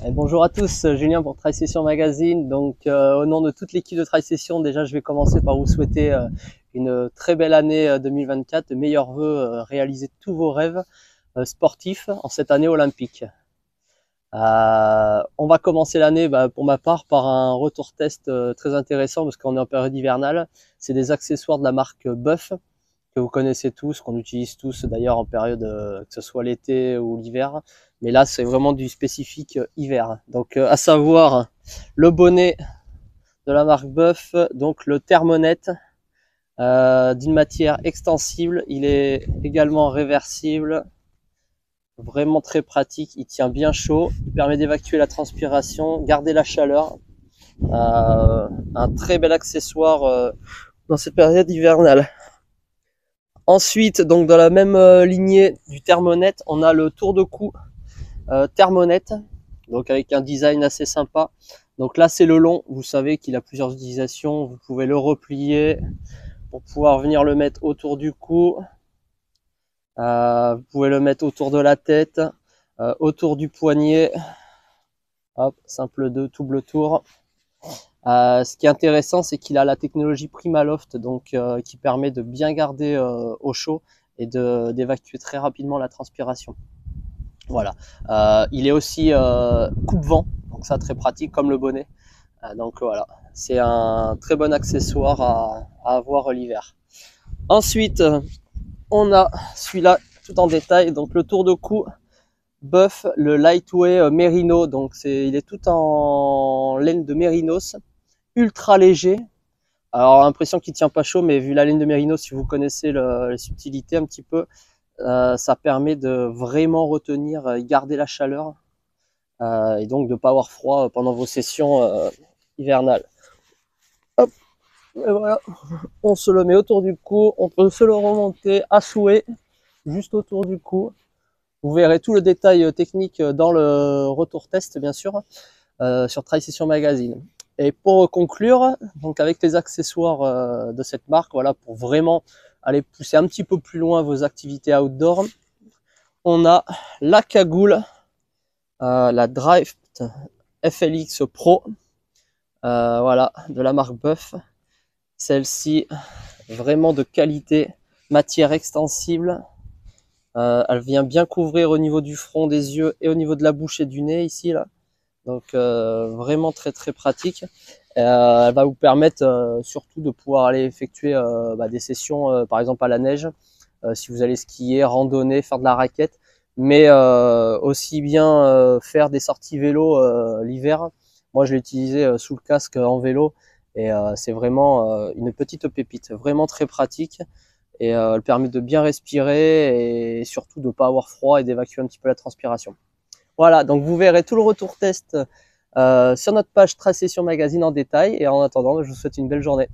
Et bonjour à tous, Julien pour Tri-Session Magazine. Donc au nom de toute l'équipe de Tri-Session, déjà je vais commencer par vous souhaiter une très belle année 2024, de meilleurs vœux, réaliser tous vos rêves sportifs en cette année olympique. On va commencer l'année pour ma part par un retour test très intéressant parce qu'on est en période hivernale. C'est des accessoires de la marque Buff que vous connaissez tous, qu'on utilise tous d'ailleurs en période que ce soit l'été ou l'hiver. Mais là, c'est vraiment du spécifique hiver. Donc, à savoir le bonnet de la marque Buff, donc le Thermonet, d'une matière extensible. Il est également réversible, vraiment très pratique. Il tient bien chaud, il permet d'évacuer la transpiration, garder la chaleur. Un très bel accessoire dans cette période hivernale. Ensuite, donc dans la même lignée du Thermonet, on a le tour de cou Thermonet, donc avec un design assez sympa. Donc là c'est le long, vous savez qu'il a plusieurs utilisations, vous pouvez le replier pour pouvoir venir le mettre autour du cou, vous pouvez le mettre autour de la tête, autour du poignet, hop, simple double tour. Ce qui est intéressant, c'est qu'il a la technologie Primaloft, donc qui permet de bien garder au chaud et d'évacuer très rapidement la transpiration. Voilà. Il est aussi coupe-vent, donc ça très pratique comme le bonnet. Donc voilà, c'est un très bon accessoire à avoir l'hiver. Ensuite, on a celui-là tout en détail, donc le tour de cou Buff, le Lightweight Merino, donc il est tout en laine de Mérinos, ultra léger. Alors l'impression qu'il tient pas chaud, mais vu la laine de Merino, si vous connaissez les subtilités un petit peu, ça permet de vraiment retenir et garder la chaleur et donc de ne pas avoir froid pendant vos sessions hivernales. Hop, et voilà, on se le met autour du cou, on peut se le remonter à souhait, juste autour du cou. Vous verrez tout le détail technique dans le retour test, bien sûr, sur Tri-Session Magazine. Et pour conclure, donc avec les accessoires de cette marque, voilà, pour vraiment aller pousser un petit peu plus loin vos activités outdoor, on a la cagoule, la Drift FLX Pro, voilà, de la marque Buff. Celle-ci, vraiment de qualité, matière extensible. Elle vient bien couvrir au niveau du front, des yeux et au niveau de la bouche et du nez ici là. Donc vraiment très très pratique. Elle va vous permettre surtout de pouvoir aller effectuer des sessions par exemple à la neige, si vous allez skier, randonner, faire de la raquette, mais aussi bien faire des sorties vélo l'hiver. Moi je l'ai utilisé sous le casque en vélo et c'est vraiment une petite pépite, vraiment très pratique. Et elle permet de bien respirer et surtout de ne pas avoir froid et d'évacuer un petit peu la transpiration. Voilà, donc vous verrez tout le retour test sur notre page Tri-Session Magazine en détail. Et en attendant, je vous souhaite une belle journée.